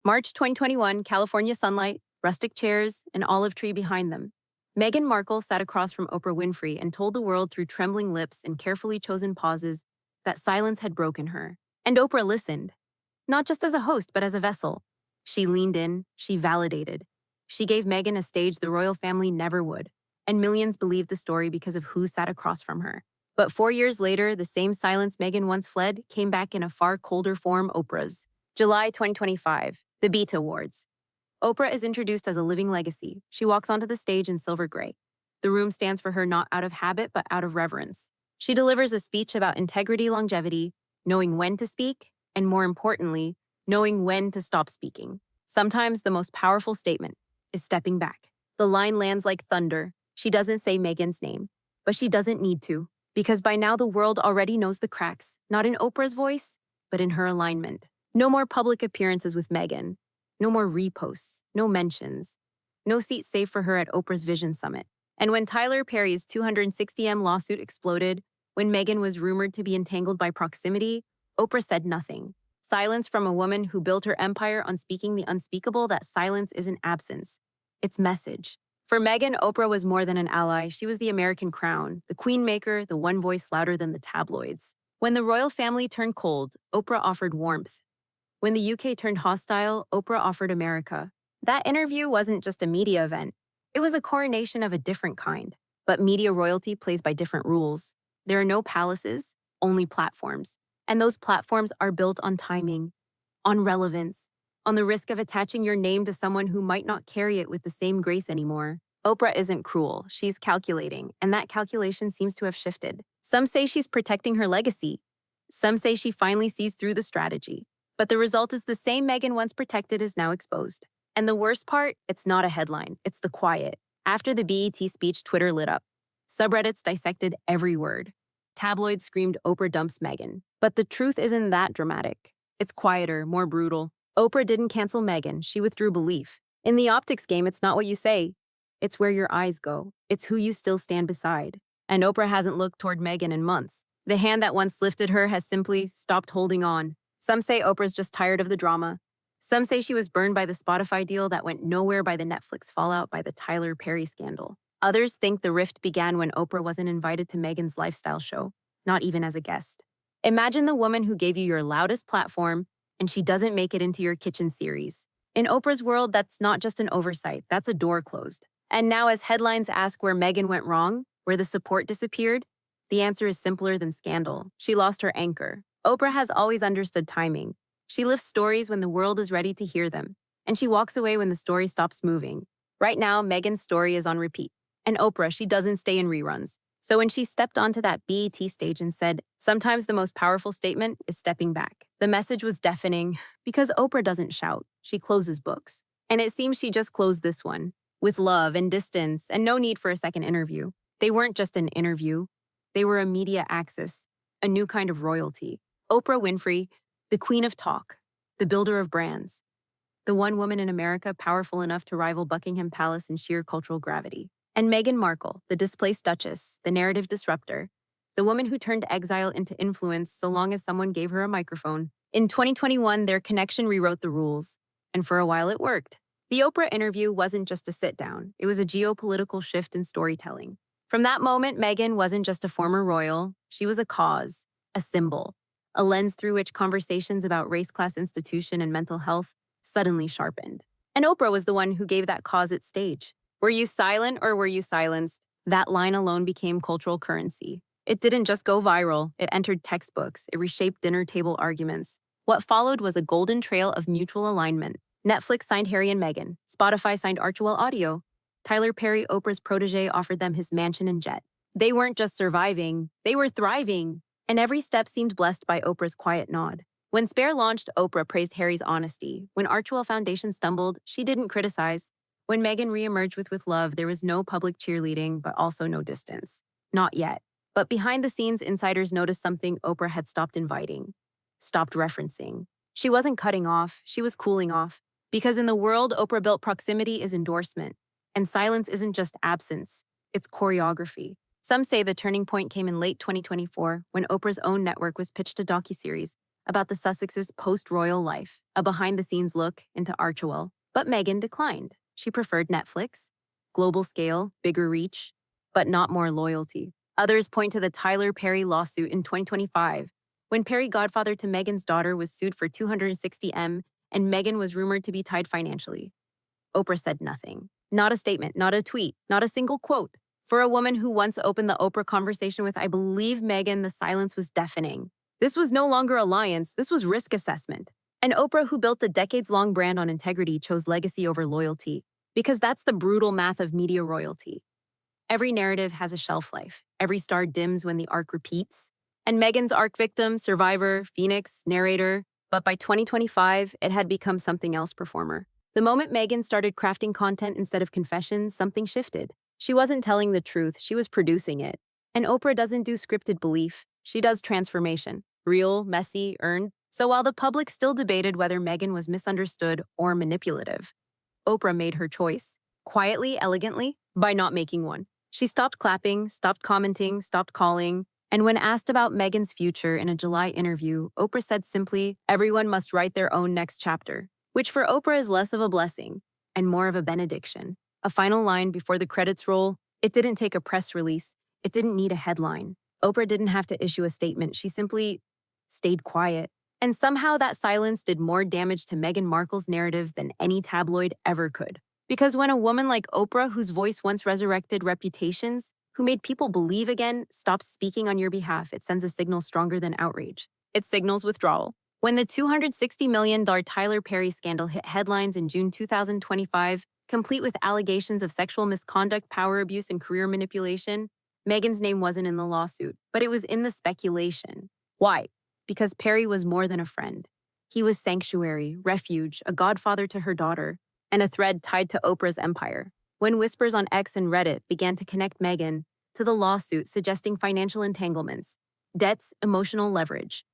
March 2021, California sunlight, rustic chairs, an olive tree behind them. Meghan Markle sat across from Oprah Winfrey and told the world through trembling lips and carefully chosen pauses that silence had broken her. And Oprah listened, not just as a host, but as a vessel. She leaned in, she validated. She gave Meghan a stage the royal family never would, and millions believed the story because of who sat across from her. But 4 years later, the same silence Meghan once fled came back in a far colder form, Oprah's. July 2025, the BET Awards. Oprah is introduced as a living legacy. She walks onto the stage in silver gray. The room stands for her not out of habit, but out of reverence. She delivers a speech about integrity, longevity, knowing when to speak, and more importantly, knowing when to stop speaking. Sometimes the most powerful statement is stepping back. The line lands like thunder. She doesn't say Meghan's name, but she doesn't need to, because by now the world already knows the cracks, not in Oprah's voice, but in her alignment. No more public appearances with Meghan. No more reposts, no mentions. No seat saved for her at Oprah's Vision Summit. And when Tyler Perry's $260M lawsuit exploded, when Meghan was rumored to be entangled by proximity, Oprah said nothing. Silence from a woman who built her empire on speaking the unspeakable. That silence isn't absence. It's message. For Meghan, Oprah was more than an ally. She was the American crown, the queen maker, the one voice louder than the tabloids. When the royal family turned cold, Oprah offered warmth. When the UK turned hostile, Oprah offered America. That interview wasn't just a media event. It was a coronation of a different kind. But media royalty plays by different rules. There are no palaces, only platforms. And those platforms are built on timing, on relevance, on the risk of attaching your name to someone who might not carry it with the same grace anymore. Oprah isn't cruel. She's calculating, and that calculation seems to have shifted. Some say she's protecting her legacy. Some say she finally sees through the strategy. But the result is the same Meghan once protected is now exposed. And the worst part, it's not a headline, it's the quiet. After the BET speech, Twitter lit up. Subreddits dissected every word. Tabloids screamed Oprah dumps Meghan. But the truth isn't that dramatic. It's quieter, more brutal. Oprah didn't cancel Meghan, she withdrew belief. In the optics game, it's not what you say. It's where your eyes go. It's who you still stand beside. And Oprah hasn't looked toward Meghan in months. The hand that once lifted her has simply stopped holding on. Some say Oprah's just tired of the drama. Some say she was burned by the Spotify deal that went nowhere, by the Netflix fallout, by the Tyler Perry scandal. Others think the rift began when Oprah wasn't invited to Meghan's lifestyle show, not even as a guest. Imagine the woman who gave you your loudest platform, and she doesn't make it into your kitchen series. In Oprah's world, that's not just an oversight, that's a door closed. And now as headlines ask where Meghan went wrong, where the support disappeared, the answer is simpler than scandal. She lost her anchor. Oprah has always understood timing. She lifts stories when the world is ready to hear them, and she walks away when the story stops moving. Right now, Meghan's story is on repeat. And Oprah, she doesn't stay in reruns. So when she stepped onto that BET stage and said, sometimes the most powerful statement is stepping back, the message was deafening, because Oprah doesn't shout, she closes books. And it seems she just closed this one, with love and distance and no need for a second interview. They weren't just an interview, they were a media access, a new kind of royalty. Oprah Winfrey, the queen of talk, the builder of brands, the one woman in America powerful enough to rival Buckingham Palace in sheer cultural gravity. And Meghan Markle, the displaced duchess, the narrative disruptor, the woman who turned exile into influence so long as someone gave her a microphone. In 2021, their connection rewrote the rules, and for a while it worked. The Oprah interview wasn't just a sit-down, it was a geopolitical shift in storytelling. From that moment, Meghan wasn't just a former royal, she was a cause, a symbol, a lens through which conversations about race, class, institution, and mental health suddenly sharpened. And Oprah was the one who gave that cause its stage. Were you silent or were you silenced? That line alone became cultural currency. It didn't just go viral, it entered textbooks, it reshaped dinner table arguments. What followed was a golden trail of mutual alignment. Netflix signed Harry and Meghan, Spotify signed Archewell Audio. Tyler Perry, Oprah's protege, offered them his mansion and jet. They weren't just surviving, they were thriving. And every step seemed blessed by Oprah's quiet nod. When Spare launched, Oprah praised Harry's honesty. When Archewell Foundation stumbled, she didn't criticize. When Meghan reemerged with Love, there was no public cheerleading, but also no distance. Not yet. But behind the scenes, insiders noticed something Oprah had stopped inviting, stopped referencing. She wasn't cutting off, she was cooling off. Because in the world Oprah built, proximity is endorsement. And silence isn't just absence, it's choreography. Some say the turning point came in late 2024 when Oprah's own network was pitched a docuseries, about the Sussexes' post-royal life, a behind-the-scenes look into Archewell. But Meghan declined. She preferred Netflix, global scale, bigger reach, but not more loyalty. Others point to the Tyler Perry lawsuit in 2025, when Perry, godfather to Meghan's daughter, was sued for $260 million and Meghan was rumored to be tied financially. Oprah said nothing. Not a statement, not a tweet, not a single quote. For a woman who once opened the Oprah conversation with, "I believe Meghan," the silence was deafening. This was no longer alliance, this was risk assessment. And Oprah, who built a decades-long brand on integrity, chose legacy over loyalty, because that's the brutal math of media royalty. Every narrative has a shelf life. Every star dims when the arc repeats. And Meghan's arc: victim, survivor, phoenix, narrator. But by 2025, it had become something else: performer. The moment Meghan started crafting content instead of confessions, something shifted. She wasn't telling the truth, she was producing it. And Oprah doesn't do scripted belief, she does transformation. Real, messy, earned. So while the public still debated whether Meghan was misunderstood or manipulative, Oprah made her choice. Quietly, elegantly, by not making one. She stopped clapping, stopped commenting, stopped calling. And when asked about Meghan's future in a July interview, Oprah said simply, "Everyone must write their own next chapter," which for Oprah is less of a blessing and more of a benediction. A final line before the credits roll. It didn't take a press release. It didn't need a headline. Oprah didn't have to issue a statement. She simply stayed quiet. And somehow that silence did more damage to Meghan Markle's narrative than any tabloid ever could. Because when a woman like Oprah, whose voice once resurrected reputations, who made people believe again, stops speaking on your behalf, it sends a signal stronger than outrage. It signals withdrawal. When the $260 million Tyler Perry scandal hit headlines in June 2025, complete with allegations of sexual misconduct, power abuse, and career manipulation, Meghan's name wasn't in the lawsuit, but it was in the speculation. Why? Because Perry was more than a friend. He was sanctuary, refuge, a godfather to her daughter, and a thread tied to Oprah's empire. When whispers on X and Reddit began to connect Meghan to the lawsuit, suggesting financial entanglements, debts, emotional leverage,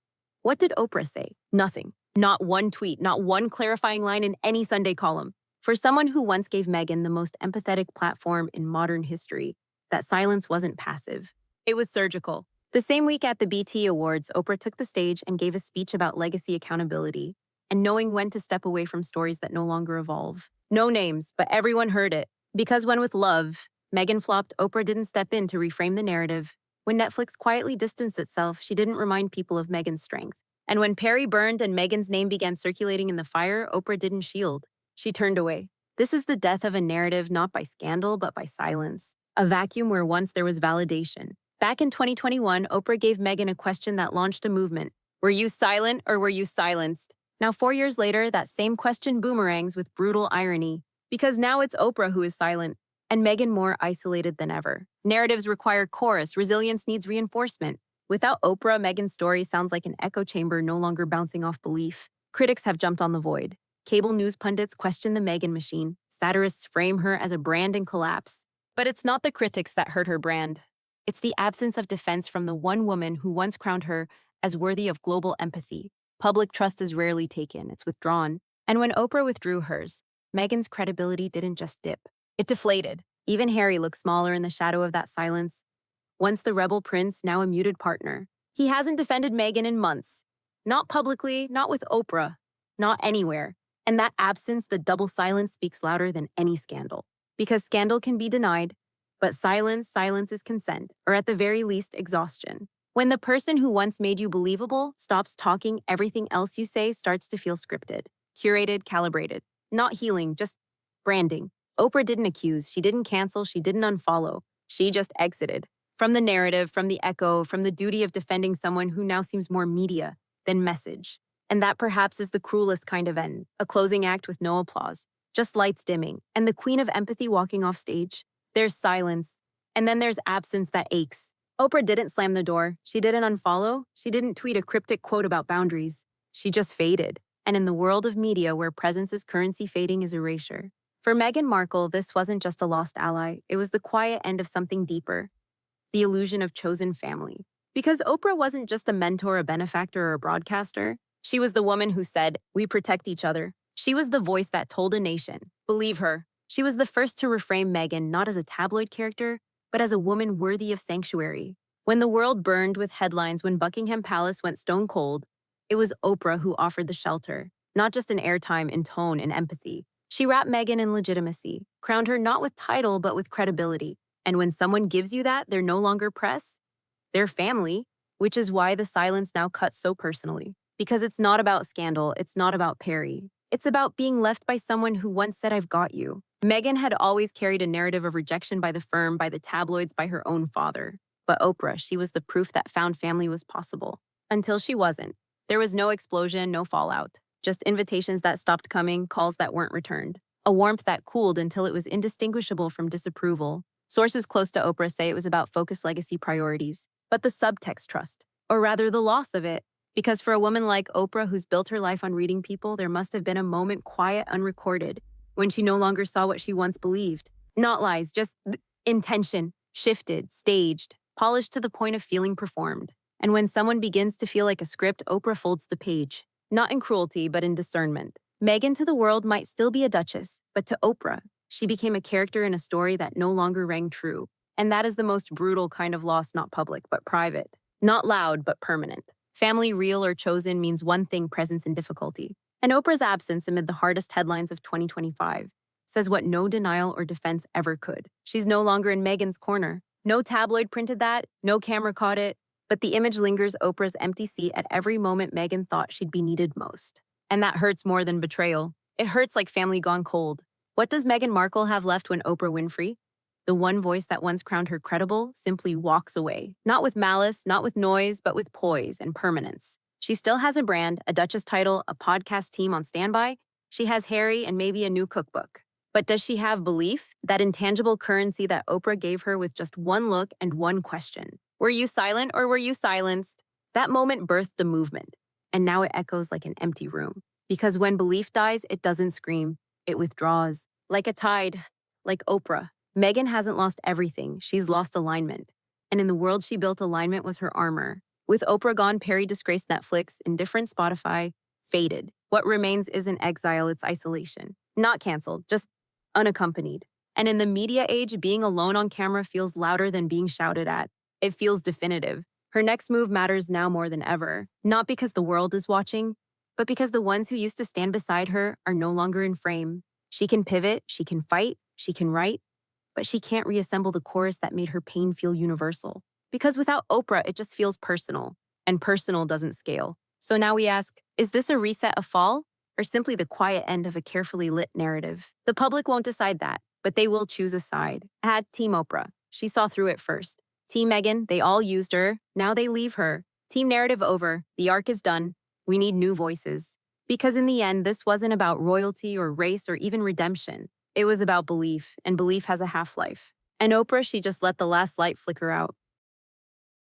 what did Oprah say? Nothing. Not one tweet, not one clarifying line in any Sunday column. For someone who once gave Meghan the most empathetic platform in modern history, that silence wasn't passive. It was surgical. The same week at the BT Awards, Oprah took the stage and gave a speech about legacy accountability and knowing when to step away from stories that no longer evolve. No names, but everyone heard it. Because when with Love, Meghan flopped, Oprah didn't step in to reframe the narrative. When Netflix quietly distanced itself, she didn't remind people of Meghan's strength. And when Perry burned and Meghan's name began circulating in the fire, Oprah didn't shield. She turned away. This is the death of a narrative not by scandal, but by silence. A vacuum where once there was validation. Back in 2021, Oprah gave Meghan a question that launched a movement. Were you silent or were you silenced? Now, 4 years later, that same question boomerangs with brutal irony. Because now it's Oprah who is silent, and Meghan more isolated than ever. Narratives require chorus, resilience needs reinforcement. Without Oprah, Meghan's story sounds like an echo chamber no longer bouncing off belief. Critics have jumped on the void. Cable news pundits question the Meghan machine. Satirists frame her as a brand in collapse. But it's not the critics that hurt her brand. It's the absence of defense from the one woman who once crowned her as worthy of global empathy. Public trust is rarely taken, it's withdrawn. And when Oprah withdrew hers, Meghan's credibility didn't just dip. It deflated. Even Harry looked smaller in the shadow of that silence. Once the rebel prince, now a muted partner. He hasn't defended Meghan in months. Not publicly, not with Oprah, not anywhere. And that absence, the double silence, speaks louder than any scandal. Because scandal can be denied, but silence is consent, or at the very least, exhaustion. When the person who once made you believable stops talking, everything else you say starts to feel scripted, curated, calibrated. Not healing, just branding. Oprah didn't accuse, she didn't cancel, she didn't unfollow. She just exited. From the narrative, from the echo, from the duty of defending someone who now seems more media than message. And that perhaps is the cruelest kind of end, a closing act with no applause, just lights dimming, and the queen of empathy walking off stage. There's silence, and then there's absence that aches. Oprah didn't slam the door, she didn't unfollow, she didn't tweet a cryptic quote about boundaries. She just faded. And in the world of media where presence is currency, fading is erasure. For Meghan Markle, this wasn't just a lost ally, it was the quiet end of something deeper. The illusion of chosen family. Because Oprah wasn't just a mentor, a benefactor, or a broadcaster. She was the woman who said, "We protect each other." She was the voice that told a nation, "Believe her." She was the first to reframe Meghan not as a tabloid character, but as a woman worthy of sanctuary. When the world burned with headlines, when Buckingham Palace went stone cold, It was Oprah who offered the shelter, not just in airtime, in tone, and empathy. She wrapped Meghan in legitimacy, crowned her not with title, but with credibility. And when someone gives you that, they're no longer press, they're family, which is why the silence now cuts so personally. Because it's not about scandal, it's not about Perry. It's about being left by someone who once said, I've got you. Meghan had always carried a narrative of rejection by the firm, by the tabloids, by her own father. But Oprah, she was the proof that found family was possible. Until she wasn't. There was no explosion, no fallout. Just invitations that stopped coming, calls that weren't returned. A warmth that cooled until it was indistinguishable from disapproval. Sources close to Oprah say it was about focused legacy priorities. But the subtext trust, or rather the loss of it. Because for a woman like Oprah who's built her life on reading people, there must have been a moment quiet, unrecorded, when she no longer saw what she once believed. Not lies, just intention, shifted, staged, polished to the point of feeling performed. And when someone begins to feel like a script, Oprah folds the page. Not in cruelty, but in discernment. Meghan to the world might still be a duchess, but to Oprah, she became a character in a story that no longer rang true. And that is the most brutal kind of loss, not public, but private. Not loud, but permanent. Family real or chosen means one thing, presence in difficulty. And Oprah's absence amid the hardest headlines of 2025 says what no denial or defense ever could. She's no longer in Meghan's corner. No tabloid printed that, no camera caught it, but the image lingers Oprah's empty seat at every moment Meghan thought she'd be needed most. And that hurts more than betrayal. It hurts like family gone cold. What does Meghan Markle have left when Oprah Winfrey, the one voice that once crowned her credible, simply walks away? Not with malice, not with noise, but with poise and permanence. She still has a brand, a Duchess title, a podcast team on standby. She has Harry and maybe a new cookbook. But does she have belief? That intangible currency that Oprah gave her with just one look and one question. Were you silent or were you silenced? That moment birthed a movement, and now it echoes like an empty room. Because when belief dies, it doesn't scream, it withdraws. Like a tide, like Oprah. Meghan hasn't lost everything, she's lost alignment. And in the world she built, alignment was her armor. With Oprah gone, Perry disgraced Netflix, indifferent Spotify, faded. What remains isn't exile, it's isolation. Not canceled, just unaccompanied. And in the media age, being alone on camera feels louder than being shouted at. It feels definitive. Her next move matters now more than ever, not because the world is watching, but because the ones who used to stand beside her are no longer in frame. She can pivot, she can fight, she can write, but she can't reassemble the chorus that made her pain feel universal. Because without Oprah, it just feels personal, and personal doesn't scale. So now we ask, is this a reset, a fall, or simply the quiet end of a carefully lit narrative? The public won't decide that, but they will choose a side. Add Team Oprah. She saw through it first. Team Meghan, they all used her. Now they leave her. Team narrative over. The arc is done. We need new voices. Because in the end, this wasn't about royalty or race or even redemption. It was about belief, and belief has a half-life. And Oprah, she just let the last light flicker out.